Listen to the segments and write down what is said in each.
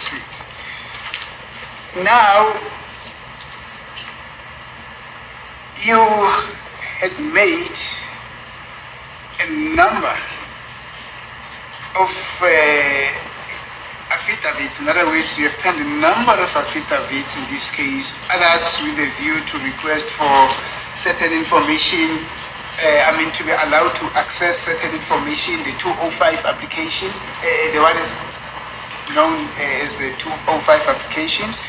proceed. Now, you had made a number of affidavits. In other words, you have penned a number of affidavits in this case, others with a view to request for certain information, to be allowed to access certain information, the 205 application, the one is known as the 205 applications.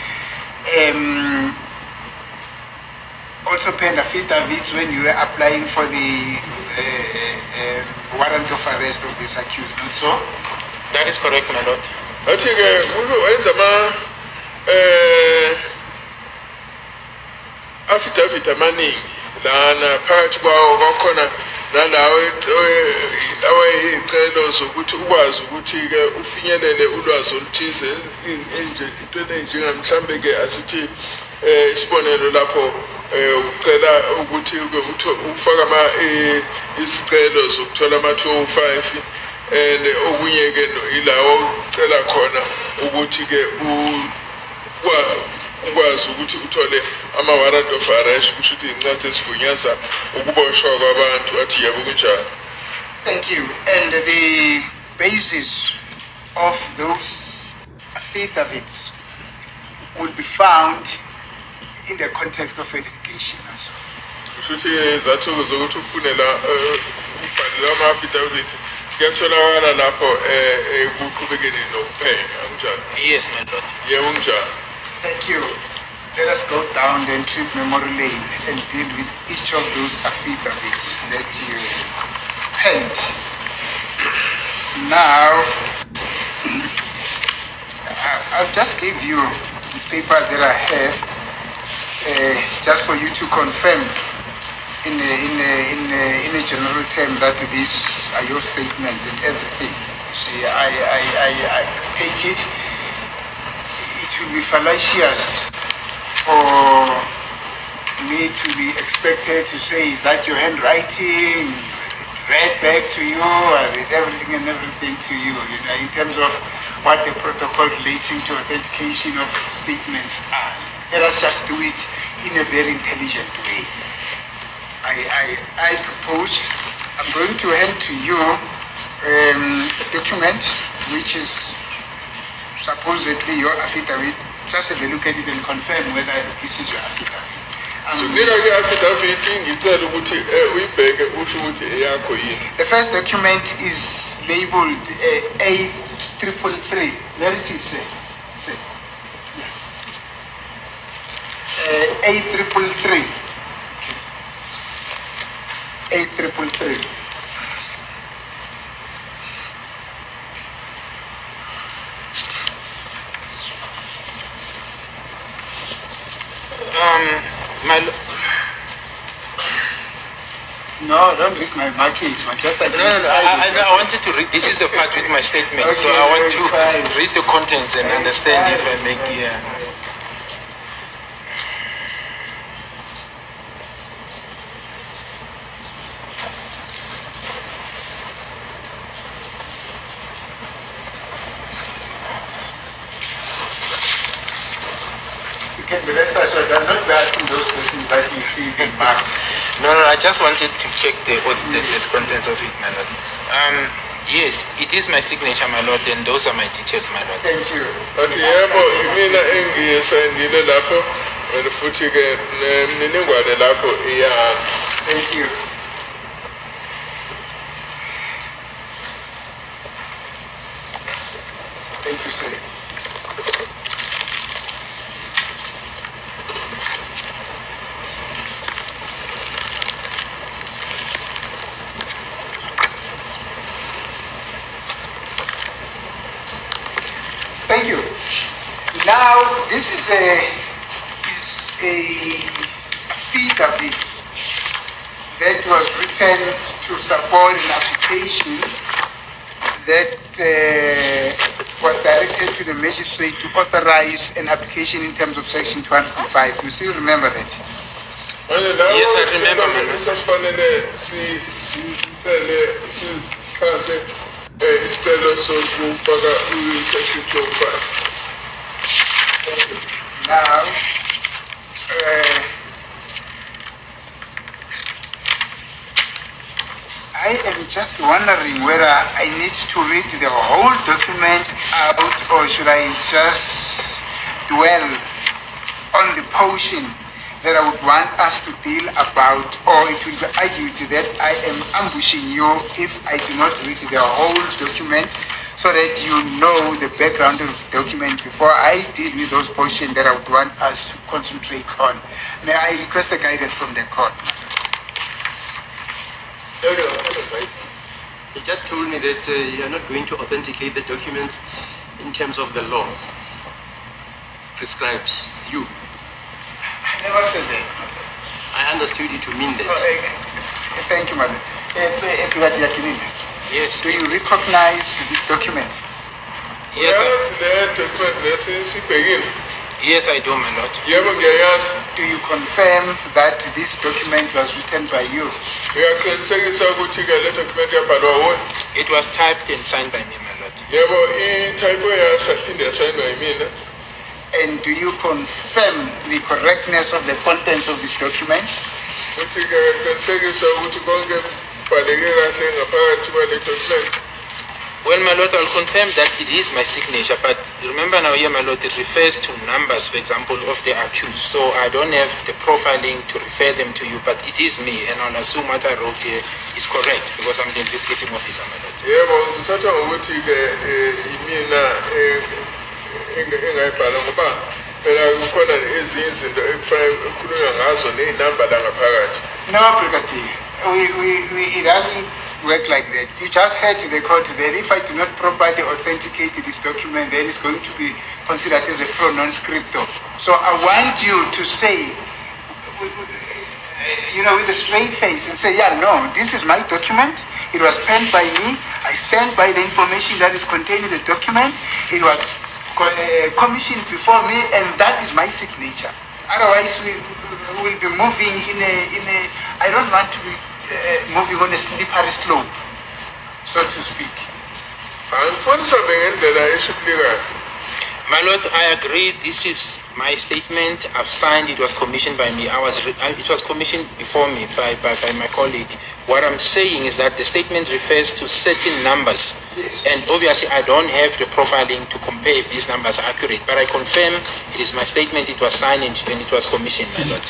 Also penned affidavits when you were applying for the warrant of arrest of this accused, not so? That is correct, my lord. I think affidavit amaningi lana phakathi kwawo kwakhona nalawo awayicelo zokuthi ukwazi ukuthi ke ufinyelele ulwazi oluthize into enjengamhlambe ke asithi isibonelo lapho ucela ukuthi ufaka isicelo zokuthola ama-205 and okunye ke ilawo ucela khona ukuthi ke ukwazi ukuthi uthole ama-warrant of arrest kusho ukuthi incwadi esigunyaza ukuboshwa kwabantu athi yebo kunjani. Thank you. And the basis of those affidavits will be found in the context of edification also. Kusho ukuthi izathu zokuthi ufunela ukubhalela ama-affidavit kuyatholakala lapho ekuqhubekeni nokuphenya kanjani? Yes, my lord. Yebo kunjani. Thank you. Let us go down the trip memory lane and deal with each of those affidavits that you penned. Now, I'll just give you this paper that I have, just for you to confirm in a general term that these are your statements and everything. See, I take it. It will be fallacious for me to be expected to say, is that your handwriting? Read back to you, I read everything to you, in terms of what the protocol relating to authentication of statements are. Let us just do it in a very intelligent way. I propose, I'm going to hand to you a document which is supposedly your affidavit. Just have a look at it and confirm whether this is your affidavit. The first document is labeled A333. There it is, A333. A333. No, don't read my markings. I wanted to read. This is the part with my statement, okay, so I want to read the contents and understand if I make You can be rest assured I'm not asking those questions that you see being marked. No, I just wanted to check the contents of it, my lord. Yes, it is my signature, my lord, and those are my details, my lord. Thank you. Okay, yebo, mina engiyesayinile lapho futhi ke nemniningwane lapho iya. Thank you. Thank you, sir. Thank you. Now, this is a affidavit that was written to support an application that was directed to the magistrate to authorize an application in terms of Section 205. Do you still remember that? Yes, I remember, my lord. Isicelo sokufaka Section 205. Now, I am just wondering whether I need to read the whole document out, or should I just dwell on the portion that I would want us to deal about, or it will be argued that I am ambushing you if I do not read the whole document, so that you know the background of the document before I deal with those portions that I would want us to concentrate on. May I request a guidance from the court? No, advice. He just told me that you are not going to authenticate the document in terms of the law prescribes you. I never said that. I understood you to mean that. Thank you, madam. Brigadier GININDA, Yes. do you recognize this document? Yes, yes, I do, my lord. Do you confirm that this document was written by you? It was typed and signed by me, my lord. And do you confirm the correctness of the contents of this document? Well, my lord, I'll confirm that it is my signature, but remember now here, my lord, it refers to numbers, for example, of the accused. So I don't have the profiling to refer them to you, but it is me, and I'll assume what I wrote here is correct because I'm the investigating officer, my lord. No, Brigadier. It doesn't work like that. You just heard the court that if I do not properly authenticate this document, then it's going to be considered as a pro non scripto. So I want you to say, with a straight face and say, yeah, no, this is my document. It was penned by me. I stand by the information that is contained in the document. It was commissioned before me, and that is my signature. Otherwise, we will be moving in a. I don't want to be moving on a slippery slope, so to speak. My lord, I agree. This is my statement. I've signed. It was commissioned by me. It was commissioned before me by my colleague. What I'm saying is that the statement refers to certain numbers, yes. And obviously I don't have the profiling to compare if these numbers are accurate. But I confirm it is my statement. It was signed and it was commissioned, my lord.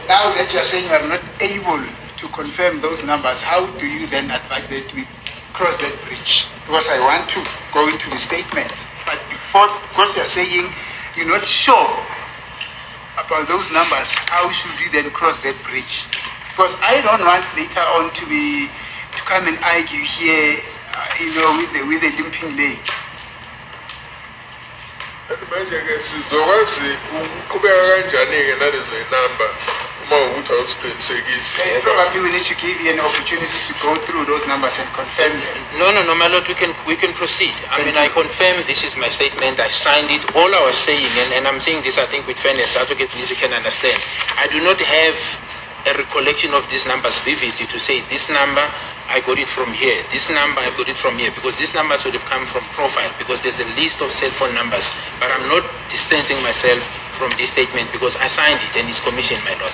Now that you're saying you're not able to confirm those numbers, how do you then advise that we cross that bridge? Because I want to go into the statement, but because you're saying you're not sure about those numbers, how should we then cross that bridge? Because I don't want later on to come and argue here, with a limping leg. Probably we need to give you an opportunity to go through those numbers and confirm them. No, my lord, we can proceed. I confirm this is my statement. I signed it. All I was saying, and I'm saying this, I think, with fairness, Advocate MNISI can understand. I do not have a recollection of these numbers vividly to say this number I got it from here, this number I got it from here, because these numbers would have come from profile, because there's a list of cell phone numbers. But I'm not distancing myself from this statement because I signed it and it's commissioned, my lord.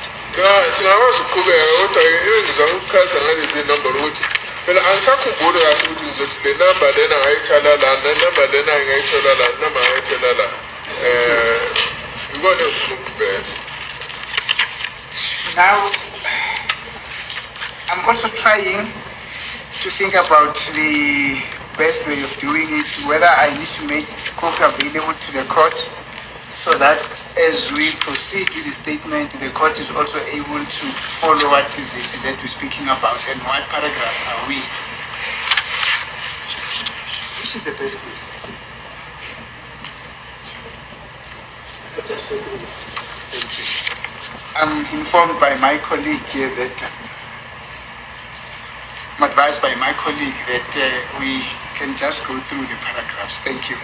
Now, I'm also trying to think about the best way of doing it, whether I need to make a copy available to the court so that as we proceed with the statement, the court is also able to follow what is it that we're speaking about and what paragraph are we. Which is the best way? Thank you. I'm informed by my colleague here that I'm advised by my colleague that we can just go through the paragraphs. Thank you.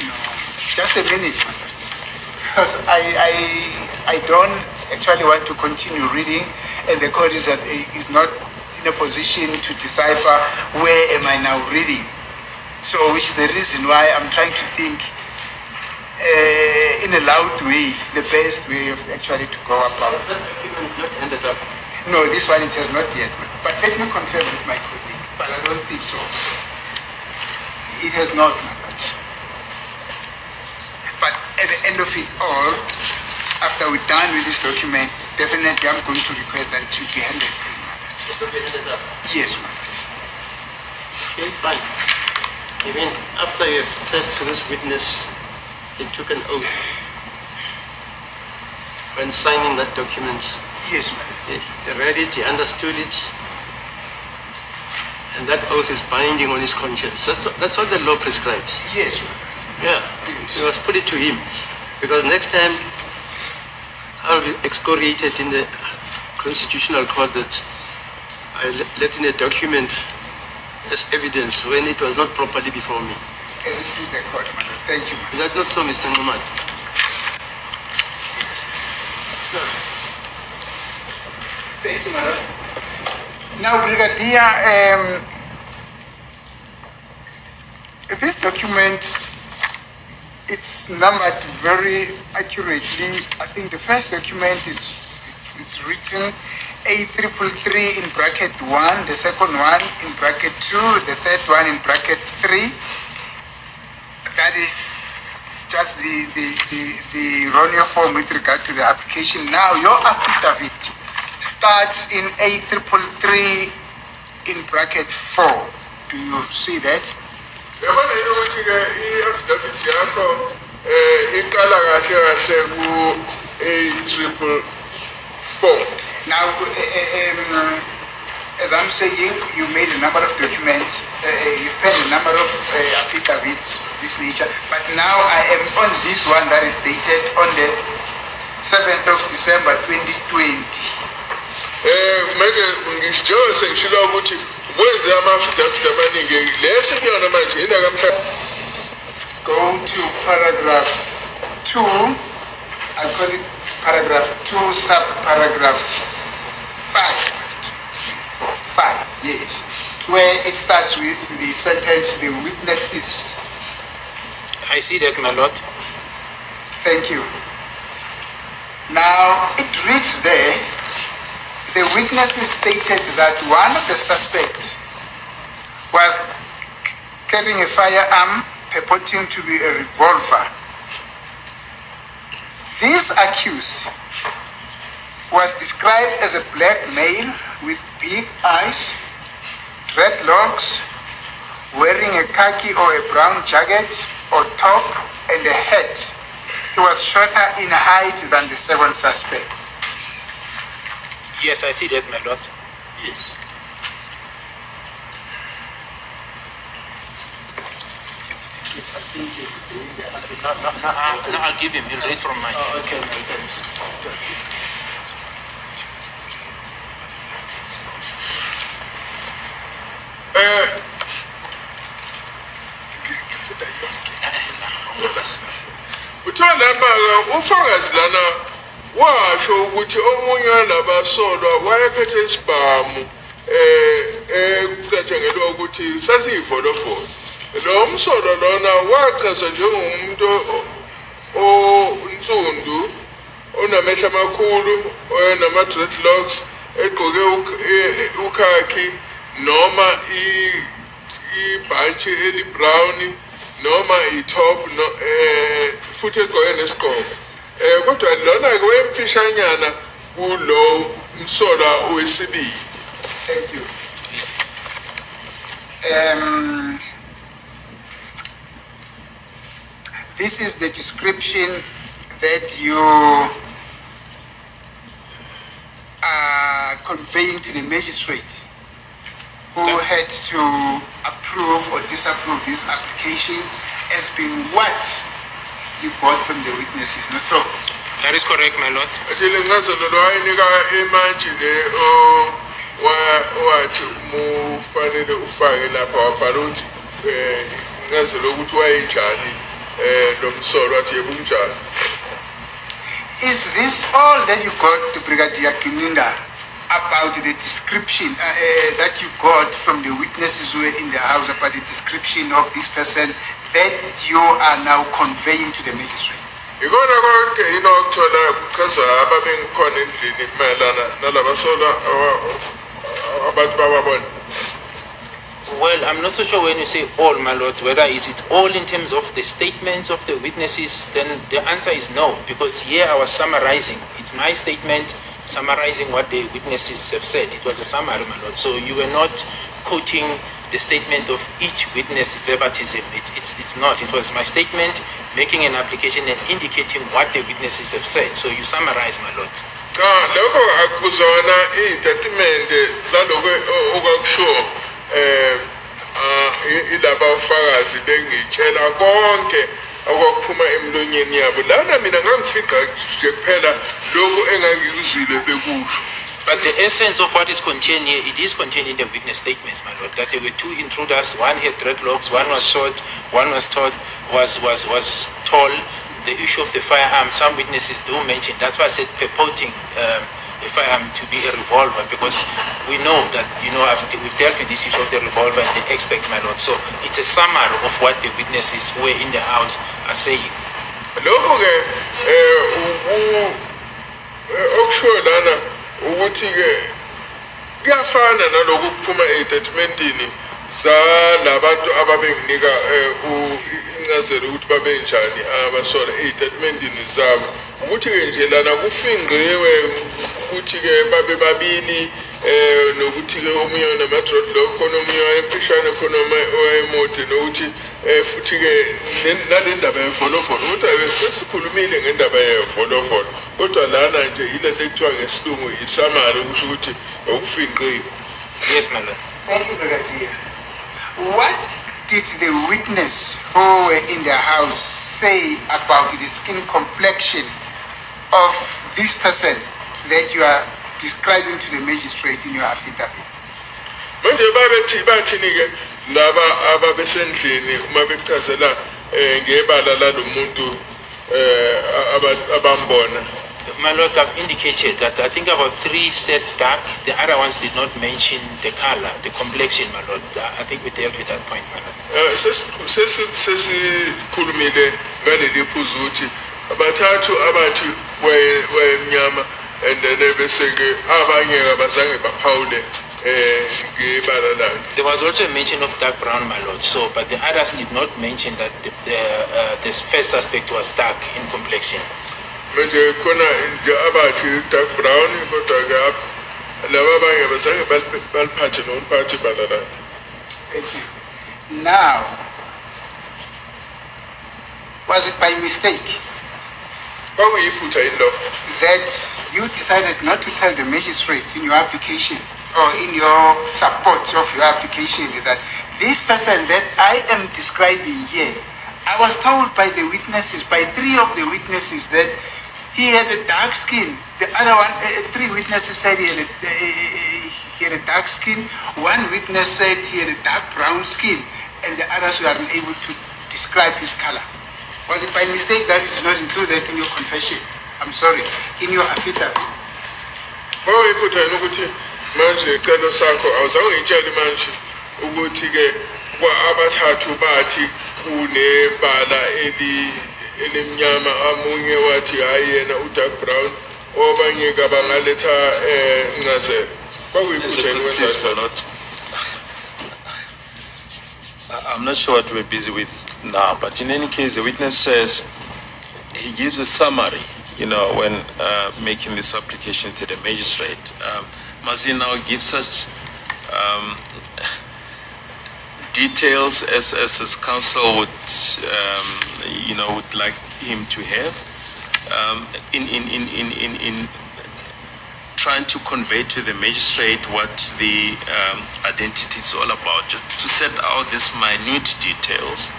No. Just a minute, because I don't actually want to continue reading, and the court is not in a position to decipher where am I now reading. So, which is the reason why I'm trying to think in a loud way, the best way of actually to go about. Was that document not handed up? No, this one it has not yet. But let me confirm with my colleague. But I don't think so. It has not, my lord. But at the end of it all, after we're done with this document, definitely I'm going to request that it should be handed in, my lord. It should be handed up. Yes, my lord. Okay, fine. You mean after you have said to this witness, he took an oath when signing that document? Yes, my lord. He read it, he understood it, and that oath is binding on his conscience. That's what the law prescribes. Yes, my lord. Yeah, Yes. you must put it to him, because next time I'll be excoriated in the constitutional court that I let in a document as evidence when it was not properly before me. As it is the court, my lord. Thank you, my Is that not so, Mr. Nguman? lord. Thank you, my lord. Now, Brigadier, this document, it's numbered very accurately. I think the first document is written A333 in bracket 1, the second one in bracket 2, the third one in bracket 3. That is just the Ronio form with regard to the application. Now, your affidavit starts in A333 in bracket 4. Do you see that? yabona yini ukuthi ke i-affidavit yakho iqala kahle kahle ku-A444. Now, as I'm saying, you made a number of documents, you've penned a number of affidavits of this nature, but now I am on this one that is dated on the 7th of December 2020. Manje ngisho sengishilo ukuthi wenze ama-affidavit amaningi lesi kuyona manje inakamhla. Go to paragraph 2, I call it paragraph 2, subparagraph 5, yes, where it starts with the sentence, the witnesses. I see that, my lord. Thank you. Now, it reads there, the witnesses stated that one of the suspects was carrying a firearm purporting to be a revolver. This accused was described as a black male with big eyes, dreadlocks, wearing a khaki or a brown jacket or top and a hat. He was shorter in height than the second suspect. Yes, I see that, my lord. Yes. No, I'll give him. He'll read from mine. Oh, okay, thanks. Uthola lapha ufakazi lana washo ukuthi omunye walabasolwa wayephethe isibhamu kucatshangelwa ukuthi sasiyivolofolo. Lo msolwa lona wachaza njengomuntu onsundu onamehlo amakhulu nama-dreadlocks egqoke ukhakhi noma ibhantshi eli-brown noma i-top futhi egqoke nesigqoko. Kodwa lona-ke wayemfishanyana kulo msolwa owesibili. Thank you. This is the description that you are conveying to the magistrate who had to approve or disapprove this application as being what you got from the witnesses, not so? That is correct, my lord. Atshile ngazolo lo wayinika imantshi le wathi ufanele ufake lapha wabhala ukuthi ngazolo ukuthi wayenjani lo msolo wathi kunjani. Is this all that you got, Brigadier GININDA, about the description that you got from the witnesses who were in the house about the description of this person that you are now conveying to the magistrate? Ikona konke okuthola kuchazwa ababengikhona endlini mayelana nalabasola abantu bababona. Well, I'm not so sure when you say all, my lord, whether is it all in terms of the statements of the witnesses, then the answer is no, because here I was summarizing. It's my statement summarizing what the witnesses have said. It was a summary, my lord. So you were not quoting the statement of each witness verbatim. It's not. It was my statement making an application and indicating what the witnesses have said. So you summarize, my lord. Lokho akuzona itatimende saloko okukusho ilaba ufakazi bengitshela konke okuphuma emlonyeni yabo lana mina ngangifika nje kuphela lokho engangikuzwile bekusho. But the essence of what is contained here, it is contained in the witness statements, my lord. That there were two intruders, one had dreadlocks, one was shot, one was tall. The issue of the firearm, some witnesses do mention. That's why I said purporting a firearm to be a revolver, because we know that we've dealt with this issue of the revolver and the expect, my lord. So it's a summary of what the witnesses who were in the house are saying. Lokho ke okusho lana ukuthi ke kuyafana naloku kuphuma estatementini salabantu ababenginika incazelo ukuthi babenjani abasola estatementini zabo ukuthi ke nje lana kufingqiwe ukuthi ke babe babili nokuthi ke omunye nama-dreadlock khona omunye wayemfishane khona owayemude nokuthi futhi ke nale ndaba yefolofolo ukuthi sesikhulumile ngendaba yefolofolo kodwa lana nje ilento ekuthiwa ngesilungu isamari ukusho ukuthi okufinqiwe. Yes, my lord. Thank you, Brigadier. What did the witness who were in the house say about the skin complexion of this person that you are describing to the magistrate in your affidavit? Manje bathini ke laba ababesendlini uma bechazela ngebala lalomuntu abambona. My lord, I've indicated that I think about 3 said dark. The other ones did not mention the color, the complexion, my lord. I think we dealt with that point, my lord. Sesikhulumile ngaleli phuzu ukuthi abathathu abathi wayemnyama and then bese ke abanye abazange baphawule ngebala lakhe. There was also a mention of dark brown, my lord. So, but the others did not mention that the first suspect was dark in complexion. Manje khona nje abathi dark brown kodwa ke laba abanye abazange baliphathe nomphathi ibala lakhe. Thank you. Now, was it by mistake that you decided not to tell the magistrate in your application or in your support of your application that this person that I am describing here, I was told by the witnesses, by 3 of the witnesses, that he had a dark skin. The other one, 3 witnesses said he had a dark skin. 1 witness said he had a dark brown skin, and the others were unable to describe his color. Was it by mistake that it's not included in your confession? I'm sorry, in your affidavit. Manje isicelo sakho awuzange ngitshele manje ukuthi ke abathathu bathi kunebala elimnyama amunye wathi hayi yena udark brown obanye ke bangaletha incazelo. I'm not sure what we're busy with now, but in any case, the witness says he gives a summary, when making this application to the magistrate. Must he now give such details as his counsel would, would like him to have in trying to convey to the magistrate what the identity is all about, just to set out these minute details?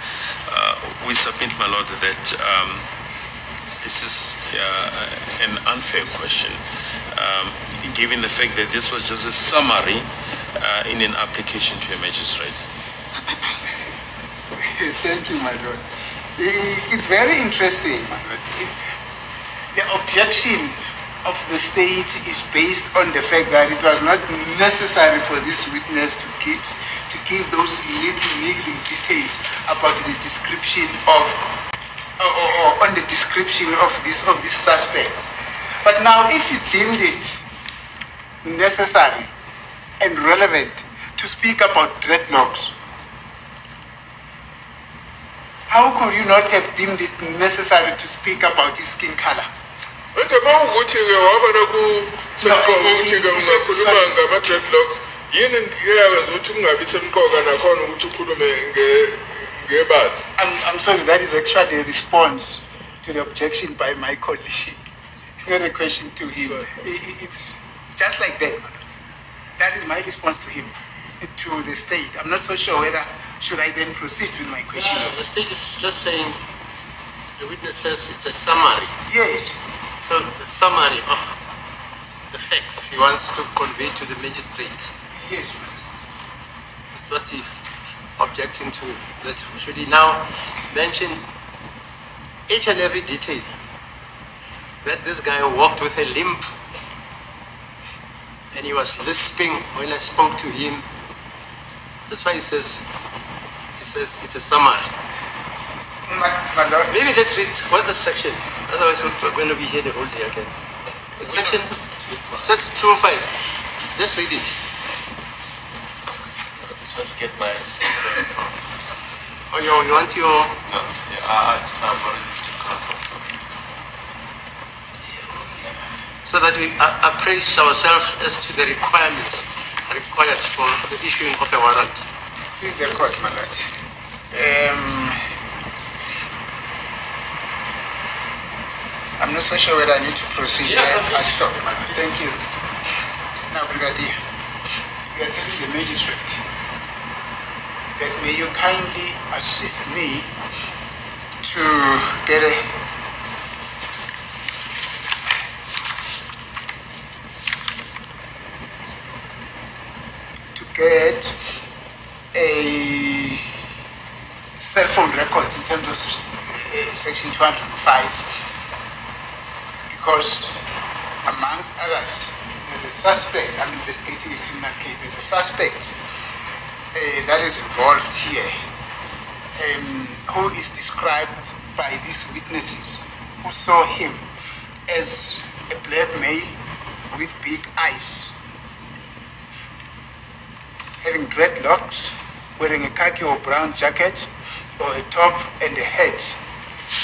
We submit, my lord, that this is an unfair question, given the fact that this was just a summary in an application to a magistrate. Thank you, my lord. It's very interesting. The objection of the state is based on the fact that it was not necessary for this witness to give those little niggling details about the description of or on the description of this suspect. But now, if you deemed it necessary and relevant to speak about dreadlocks, how could you not have deemed it necessary to speak about his skin color? Manje mawukuthi-ke wabona kusemqoka ukuthi-ke ungakhuluma ngama-dreadlocks, yini eyawenza ukuthi kungabi semqoka nakhona ukuthi ukhulume ngebala? I'm sorry, that is actually a response to the objection by my colleague. It's not a question to him. It's just like that. That is my response to him, to the state. I'm not so sure whether should I then proceed with my question. The state is just saying, the witness says it's a summary. Yes. So the summary of the facts he wants to convey to the magistrate. Yes. That's what he objecting to. That should he now mention each and every detail? That this guy walked with a limp and he was lisping when I spoke to him. That's why he says it's a summary. My Lord. Maybe let's read what's the section. Otherwise we're going to be here the whole day again. Section 205. Just read it. I just want to get my... Oh, you want your... No, yeah, I'm already to counsel. So that we appraise ourselves as to the requirements required for the issuing of a warrant. Please the court, my lord. I'm not so sure whether I need to proceed. I stop, my lord. Thank you. Now, brigadier, we are telling the magistrate that may you kindly assist me to get a cell phone records in terms of section 205, because amongst others there's a suspect. I'm investigating a criminal case. There's a suspect that is involved here, who is described by these witnesses who saw him as a black male with big eyes, having dreadlocks, wearing a khaki or brown jacket or a top and a hat.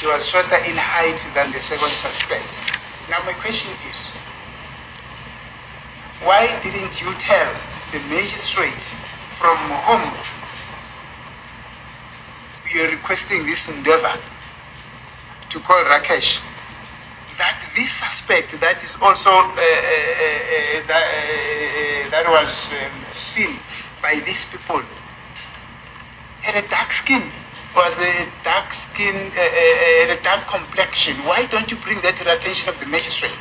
He was shorter in height than the second suspect. Now my question is, why didn't you tell the magistrate from whom you are requesting this endeavor to call Rakesh, that this suspect that is also that was seen by these people had a dark skin, was a dark skin, a dark complexion? Why don't you bring that to the attention of the magistrate?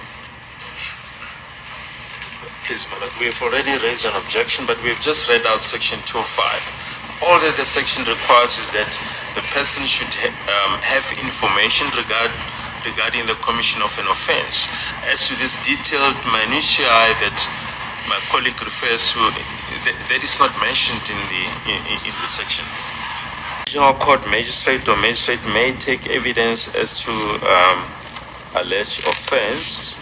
Please, my lord, we've already raised an objection, but we've just read out section 205. All that the section requires is that the person should have information regarding the commission of an offense. As to this detailed minutiae that my colleague refers to, that is not mentioned in the section. Regional court magistrate or magistrate may take evidence as to alleged offense.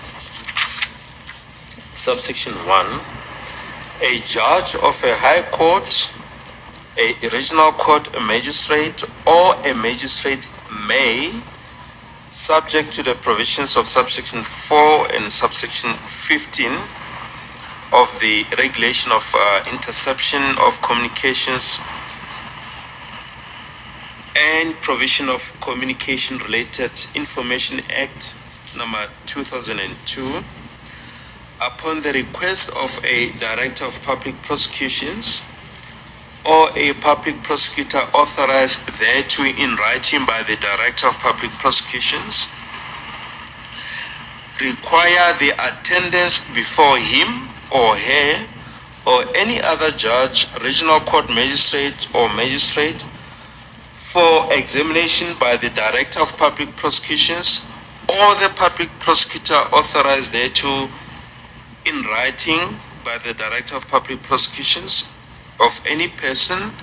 Subsection 1, a judge of a high court, a regional court, a magistrate, or a magistrate may, subject to the provisions of subsection 4 and subsection 15 of the Regulation of Interception of Communications and Provision of Communication Related Information Act number 2002, upon the request of a Director of Public Prosecutions or a public prosecutor authorized thereto in writing by the Director of Public Prosecutions, require the attendance before him or her or any other judge, regional court magistrate or magistrate for examination by the Director of Public Prosecutions or the public prosecutor authorized thereto in writing by the Director of Public Prosecutions of any person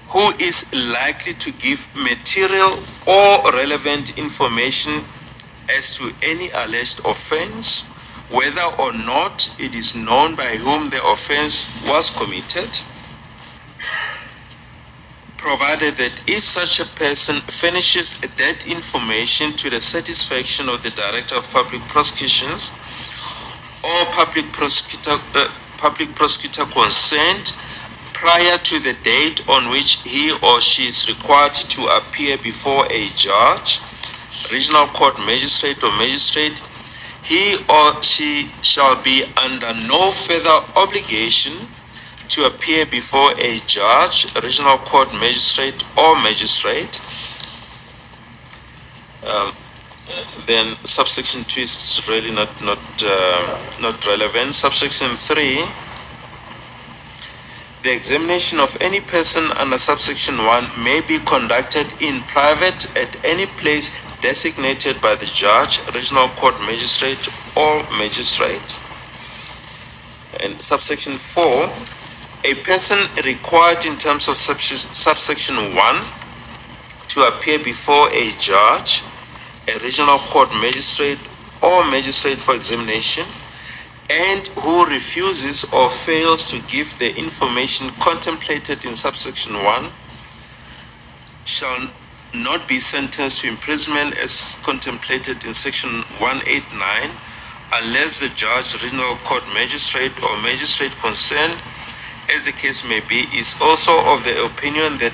who is likely to give material or relevant information as to any alleged offense, whether or not it is known by whom the offense was committed, provided that if such a person furnishes that information to the satisfaction of the Director of Public Prosecutions or public prosecutor concerned prior to the date on which he or she is required to appear before a judge, regional court magistrate or magistrate, he or she shall be under no further obligation to appear before a judge, regional court magistrate or magistrate. Then subsection 2 is really not relevant. Subsection 3, the examination of any person under subsection 1 may be conducted in private at any place designated by the judge, regional court magistrate or magistrate. And subsection 4, a person required in terms of subsection 1 to appear before a judge, a regional court magistrate or magistrate for examination, and who refuses or fails to give the information contemplated in subsection 1 shall not be sentenced to imprisonment as contemplated in section 189 unless the judge, regional court magistrate or magistrate concerned, as the case may be, is also of the opinion that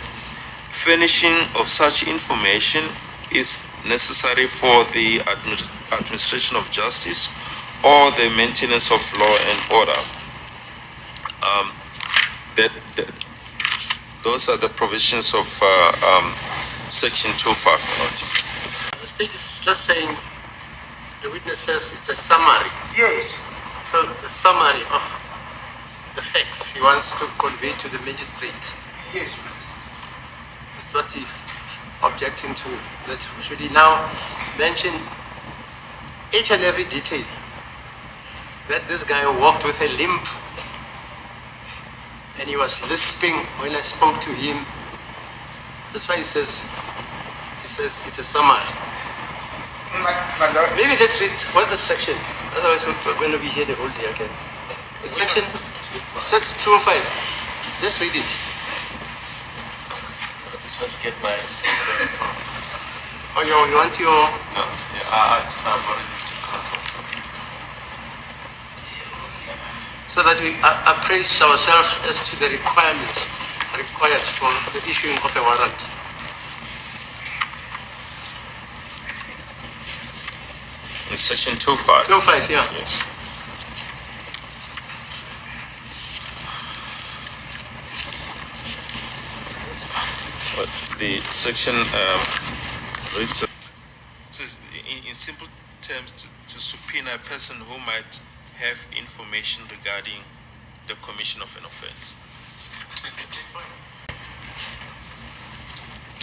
furnishing of such information is necessary for the administration of justice or the maintenance of law and order. Those are the provisions of section 2.5. The state is just saying the witness says it's a summary. Yes. So the summary of the facts he wants to convey to the magistrate. Yes. That's what he objecting to. That should he now mention each and every detail, that this guy walked with a limp and he was lisping when I spoke to him. That's why he says it's a summary. My Lord. Maybe let's read what's the section, otherwise we're going to be here the whole day again. It's section 205. Just read it. I just want to get my... Oh, you want your... No, yeah, I'm already to consult. So that we appraise ourselves as to the requirements required for the issuing of a warrant. In section 2.5. 205, yeah. Yes. But the section reads, says in simple terms to subpoena a person who might have information regarding the commission of an offense.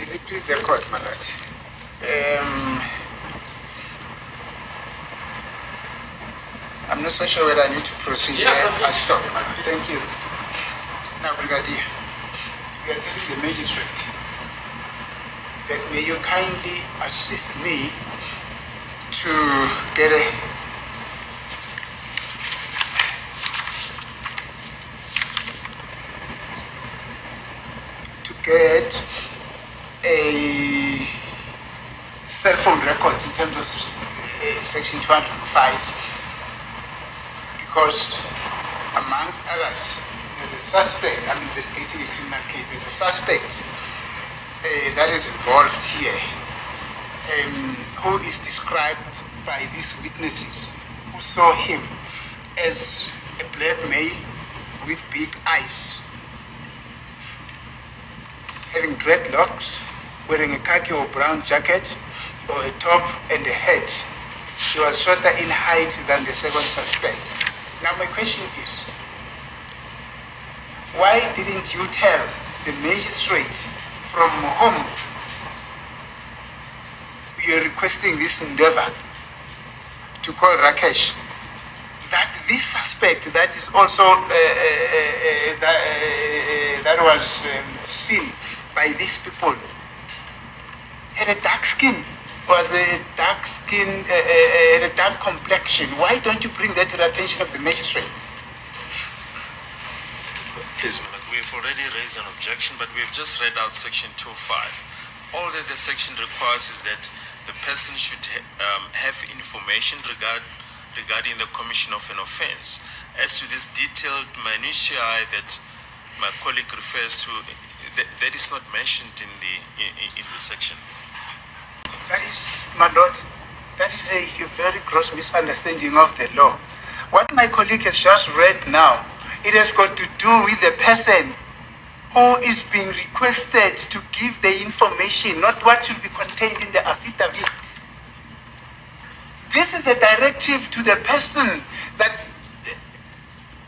Is it please the court, my lord? I'm not so sure whether I need to proceed. I stop. Thank you. Now, brigadier, you are telling the magistrate that may you kindly assist me to get a cell phone records in terms of section 205, because amongst others there's a suspect. I'm investigating a criminal case. There's a suspect that is involved here, who is described by these witnesses who saw him as a black male with big eyes, having dreadlocks, wearing a khaki or brown jacket or a top and a hat. He was shorter in height than the second suspect. Now my question is, why didn't you tell the magistrate from whom you are requesting this endeavor to call Rakesh, that this suspect that is also that was seen by these people had a dark skin, had a dark complexion. Why don't you bring that to the attention of the magistrate? Please, Malak, we've already raised an objection, but we've just read out section 2.5. All that the section requires is that the person should have information regarding the commission of an offense. As to this detailed minutiae that my colleague refers to, that is not mentioned in the section. That is, my lord, that is a very gross misunderstanding of the law. What my colleague has just read now, it has got to do with the person who is being requested to give the information, not what should be contained in the affidavit. This is a directive to the person that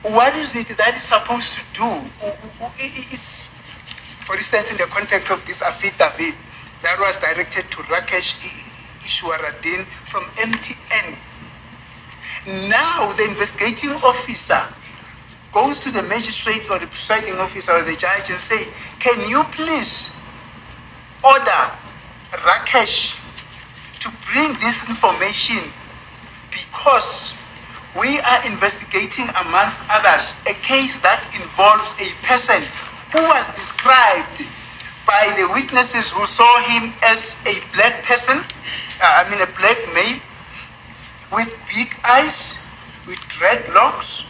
what is it that is supposed to do. It's, for instance, in the context of this affidavit, that was directed to Rakesh Ishwaradin from MTN. Now the investigating officer goes to the magistrate or the presiding officer or the judge and say, can you please order Rakesh to bring this information because we are investigating, amongst others, a case that involves a person who was described by the witnesses who saw him as a black person, a black male, with big eyes, with dreadlocks.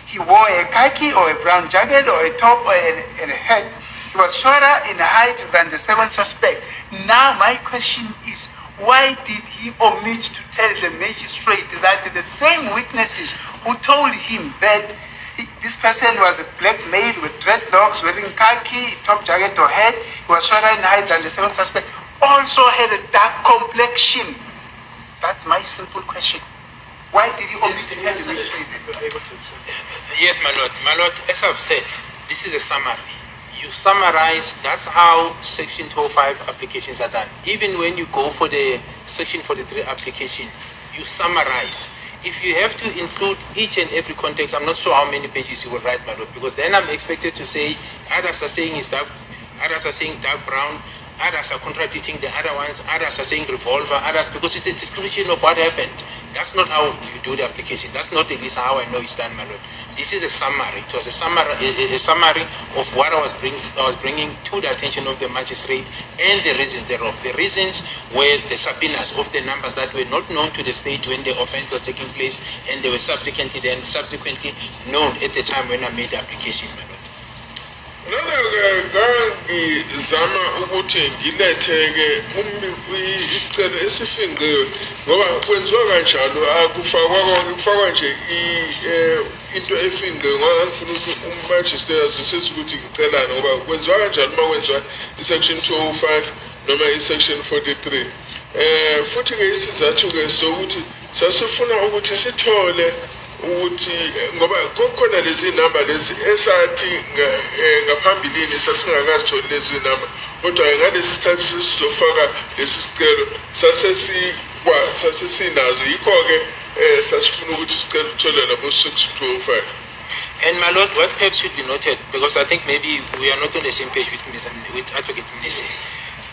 He wore a khaki or a brown jacket or a top and a hat. He was shorter in height than the seventh suspect. Now my question is, why did he omit to tell the magistrate that the same witnesses who told him that this person was a black male with dreadlocks, wearing khaki, top jacket or hat, he was shorter in height than the seventh suspect, also had a dark complexion? That's my simple question. Why did he omit to tell the magistrate that? Yes, my lord. My lord, as I've said, this is a summary. You summarize, that's how Section 205 applications are done. Even when you go for the Section 43 application, you summarize. If you have to include each and every context, I'm not sure how many pages you will write, my lord, because then I'm expected to say, others are saying it's dark, others are saying dark brown, others are contradicting the other ones, others are saying revolver, others, because it's a description of what happened. That's not how you do the application. That's not at least how I know it's done, my lord. This is a summary. It was a summary of what I was bringing to the attention of the magistrate and the reasons thereof. The reasons were the subpoenas of the numbers that were not known to the state when the offense was taking place, and they were subsequently known at the time when I made the application, my lord. Ngizama ukuthi ngiletheke isicelo esifinqiwe ngoba kwenziwa kanjalo akufakwa nje into efinqiwe ngoba ngifuna ukuthi umagistrate azwisise ukuthi ngicelani ngoba kwenziwa kanjalo uma kwenziwa isection 205 noma isection 43 futhi ke isizathu ke sokuthi sasifuna ukuthi sithole ukuthi ngoba kukhona lezi namba lezi esathi ngaphambilini sasingakazitholi lezi namba, kodwa ngalesi sikhathi sizofaka lesi sicelo sasesinazo, yikho ke sasifuna ukuthi sicela uthole labo section 205. And my lord, what perhaps should be noted, because I think maybe we are not on the same page with Advocate MNISI.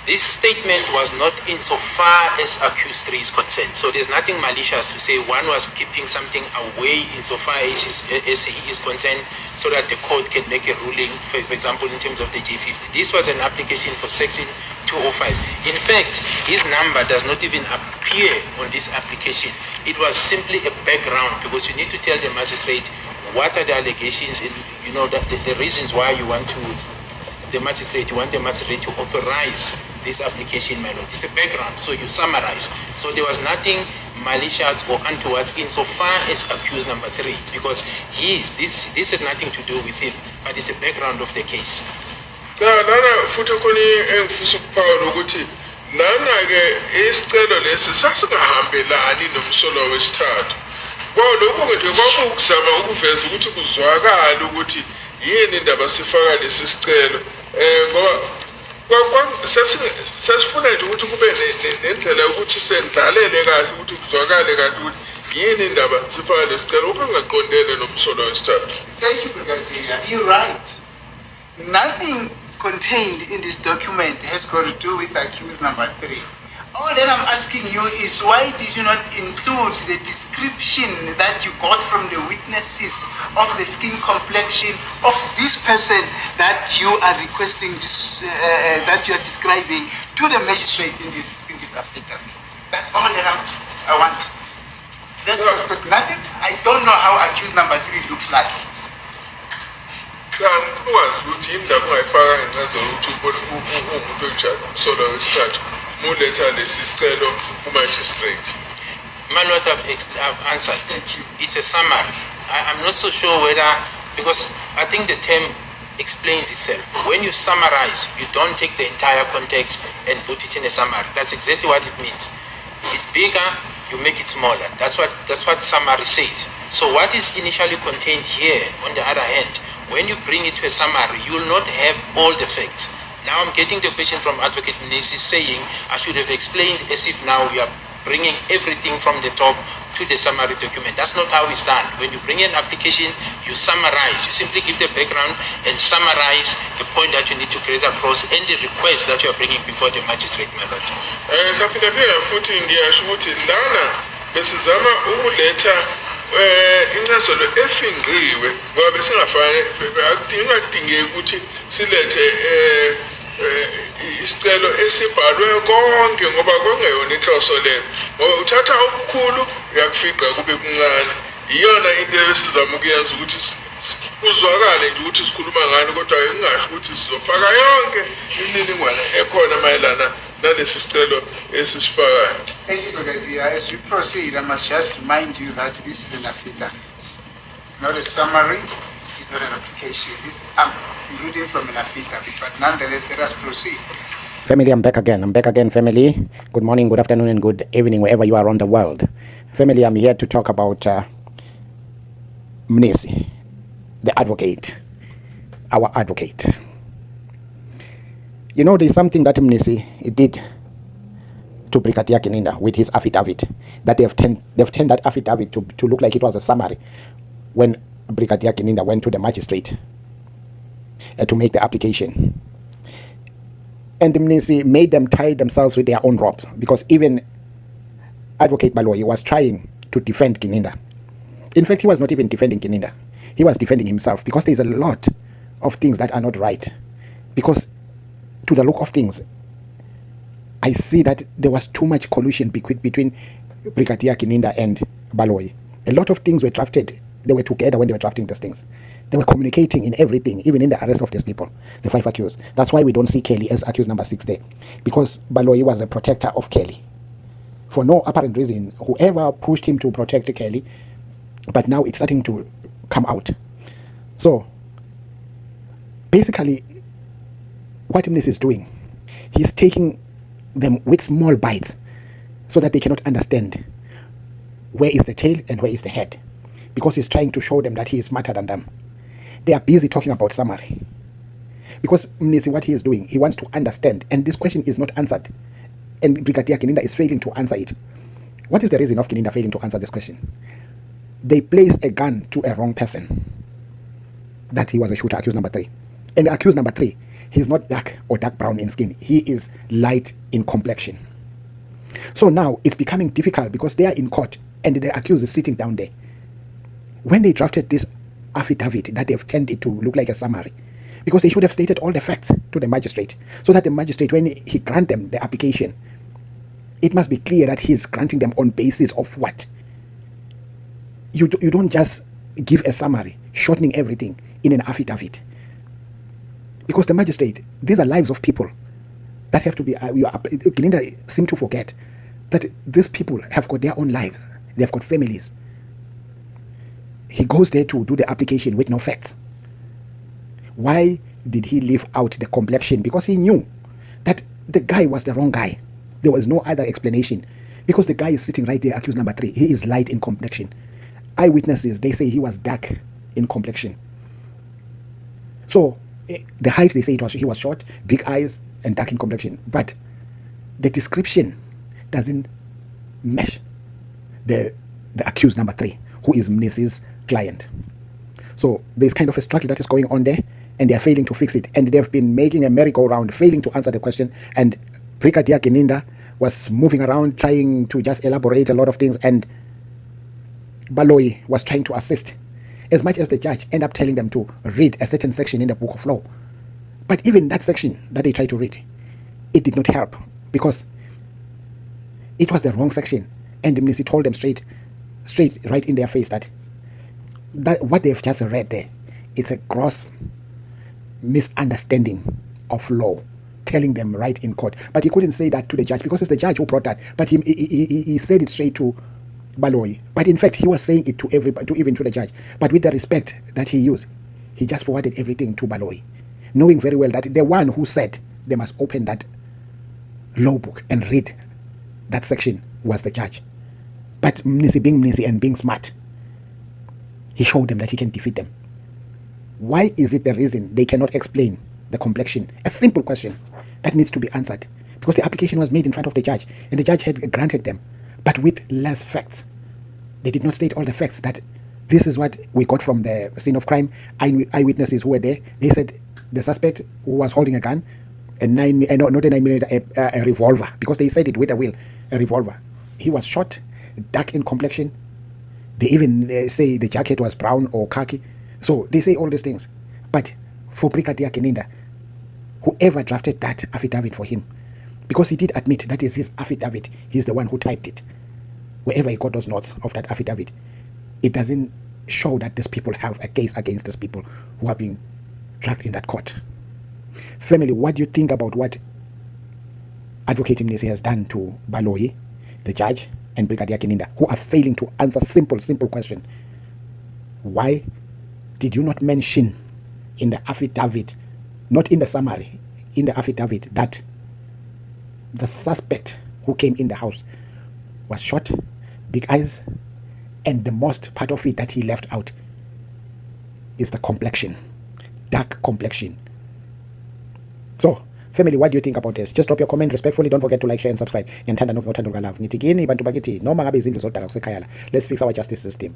This statement was not insofar as accused 3 is concerned. So there's nothing malicious to say one was keeping something away insofar as he is concerned, so that the court can make a ruling, for example, in terms of the G50. This was an application for section 205. In fact, his number does not even appear on this application. It was simply a background, because you need to tell the magistrate what are the allegations and the reasons why you want the magistrate to authorize this application, my lord. It's a background, so you summarize. So there was nothing malicious or untoward insofar as accused number 3, because this had nothing to do with him, but it's a background of the case. Nana futhi khona engifisa ukuphawula ukuthi nana ke isicelo lesi sasingahambelani nomsolo wesithathu. Kwalokho nje kwakuzama ukuveza ukuthi kuzwakala ukuthi yini indaba sifaka lesi sicelo ngoba sasifuna nje ukuthi kube nendlela yokuthi sendlalele kahle ukuthi kuzwakale kahle ukuthi yini indaba sifaka lesicelo ukungaqondene nomsolo wesithathu. Thank you, Brigadier. You're right. Nothing contained in this document has got to do with accused number 3. All that I'm asking you is why did you not include the description that you got from the witnesses of the skin complexion of this person that you are requesting this, that you are describing to the magistrate in this affidavit? That's all that I want. That's but nothing. I don't know how accused number 3 looks like. Ukwazi ukuthi indaba ungayifaka ngencazelo ukuthi umuntu onjani umsolo wesithathu muletha lesi sicelo kumagistrate. My Lord, I've answered. It's a summary. I'm not so sure whether, because I think the term explains itself. When you summarize, you don't take the entire context and put it in a summary. That's exactly what it means. It's bigger, you make it smaller. That's what summary says. So what is initially contained here, on the other hand, when you bring it to a summary, you will not have all the facts. Now I'm getting the question from Advocate MNISI saying I should have explained as if now we are bringing everything from the top to the summary document. That's not how it's done. When you bring an application, you summarize. You simply give the background and summarize the point that you need to create across and the request that you are bringing before the magistrate, my lord. Futhi ngiyasho ukuthi lana besizama ukuletha incazelo efingqiwe ngoba besingafane akudingeki ukuthi silethe isicelo esibhalwe konke ngoba kungeyona inhloso leyo ngoba uthatha okukhulu uyakufiqa kube kuncane iyona into esizama ukuyenza ukuthi kuzwakale nje ukuthi sikhuluma ngani kodwa ingasho ukuthi sizofaka yonke imininingwane ekhona mayelana nalesi sicelo esisifakayo. Thank you, Brigadier. As we proceed, I must just remind you that this is an affidavit. It's not a summary, it's not an application. I'm reading from an affidavit, but nonetheless, let us proceed. Family, I'm back again, family. Good morning, good afternoon, and good evening, wherever you are around the world. Family, I'm here to talk about MNISI, the advocate, our advocate. You know, there's something that MNISI did to Brigadier GININDA with his affidavit, that they've turned that affidavit to look like it was a summary when Brigadier GININDA went to the magistrate to make the application. And MNISI made them tie themselves with their own ropes, because even Advocate Baloyi was trying to defend GININDA. In fact, he was not even defending GININDA. He was defending himself, because there's a lot of things that are not right. Because to the look of things, I see that there was too much collusion between Brigadier GININDA and Baloyi. A lot of things were drafted. They were together when they were drafting these things. They were communicating in everything, even in the arrest of these people, the 5 accused. That's why we don't see Kelly as accused number 6 there, because Baloyi was a protector of Kelly. For no apparent reason, whoever pushed him to protect Kelly, but now it's starting to come out. So, basically, what MNISI is doing, he's taking them with small bites so that they cannot understand where is the tail and where is the head, because he's trying to show them that he is smarter than them. They are busy talking about summary, because MNISI, what he is doing, he wants to understand, and this question is not answered, and Brigadier GININDA is failing to answer it. What is the reason of GININDA failing to answer this question? They placed a gun to a wrong person, that he was a shooter, accused number 3. And accused number 3, he's not dark or dark brown in skin. He is light in complexion. So now it's becoming difficult, because they are in court and the accused is sitting down there. When they drafted this affidavit, that they've turned it to look like a summary, because they should have stated all the facts to the magistrate, so that the magistrate, when he grant them the application, it must be clear that he's granting them on basis of what. You don't just give a summary, shortening everything in an affidavit. Because the magistrate, these are lives of people that have to be, GININDA seem to forget that these people have got their own lives. They've got families. He goes there to do the application with no facts. Why did he leave out the complexion? Because he knew that the guy was the wrong guy. There was no other explanation. Because the guy is sitting right there, accused number 3. He is light in complexion. Eyewitnesses, they say he was dark in complexion. So The height, they say he was short, big eyes, and dark in complexion. But the description doesn't match the accused number 3, who is MNISI's client. So there's kind of a struggle that is going on there, and they are failing to fix it. And they've been making a merry-go-round, failing to answer the question. And Brigadier GININDA was moving around, trying to just elaborate a lot of things, and Baloyi was trying to assist, as much as the judge ended up telling them to read a certain section in the book of law. But even that section that they tried to read, it did not help, because it was the wrong section. And the MNISI told them straight right in their face that what they've just read there, it's a gross misunderstanding of law, telling them right in court. But he couldn't say that to the judge, because it's the judge who brought that. But he said it straight to Baloyi. But in fact, he was saying it to everybody, even to the judge. But with the respect that he used, he just forwarded everything to Baloyi, knowing very well that the one who said they must open that law book and read that section was the judge. But MNISI, being MNISI and being smart, he showed them that he can defeat them. Why is it the reason they cannot explain the complexion? A simple question that needs to be answered, because the application was made in front of the judge, and the judge had granted them, but with less facts. They did not state all the facts, that this is what we got from the scene of crime. Eyewitnesses who were there, they said the suspect who was holding a gun, not a 9mm, a revolver, because they said it with a will, a revolver. He was shot, dark in complexion. They even say the jacket was brown or khaki. So they say all these things. But for Brigadier GININDA, whoever drafted that affidavit for him, because he did admit that is his affidavit, he's the one who typed it, wherever he got those notes of that affidavit, it doesn't show that these people have a case against these people who are being dragged in that court. Family, what do you think about what Advocate MNISI has done to Baloyi, the judge, and Brigadier GININDA, who are failing to answer simple question? Why did you not mention in the affidavit, not in the summary, in the affidavit, that the suspect who came in the house was short, big eyes, and the most part of it that he left out is the complexion, dark complexion? So, family, what do you think about this? Just drop your comment respectfully. Don't forget to like, share, and subscribe. Let's fix our justice system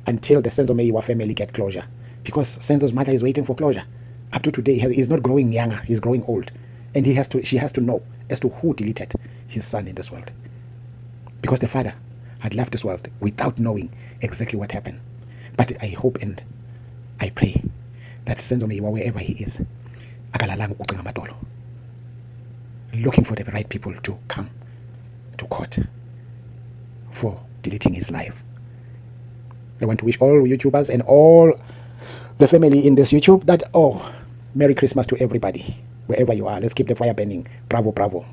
until the Senzo Meyiwa family get closure, because Senzo's mother is waiting for closure. Up to today, he's not growing younger, he's growing old, and she has to know as to who deleted his son in this world, because the father had left this world without knowing exactly what happened. But I hope and I pray that Senzo Meyiwa, wherever he is, looking for the right people to come to court for deleting his life. I want to wish all YouTubers and all the family in this YouTube that, Merry Christmas to everybody, wherever you are. Let's keep the fire burning. Bravo, bravo.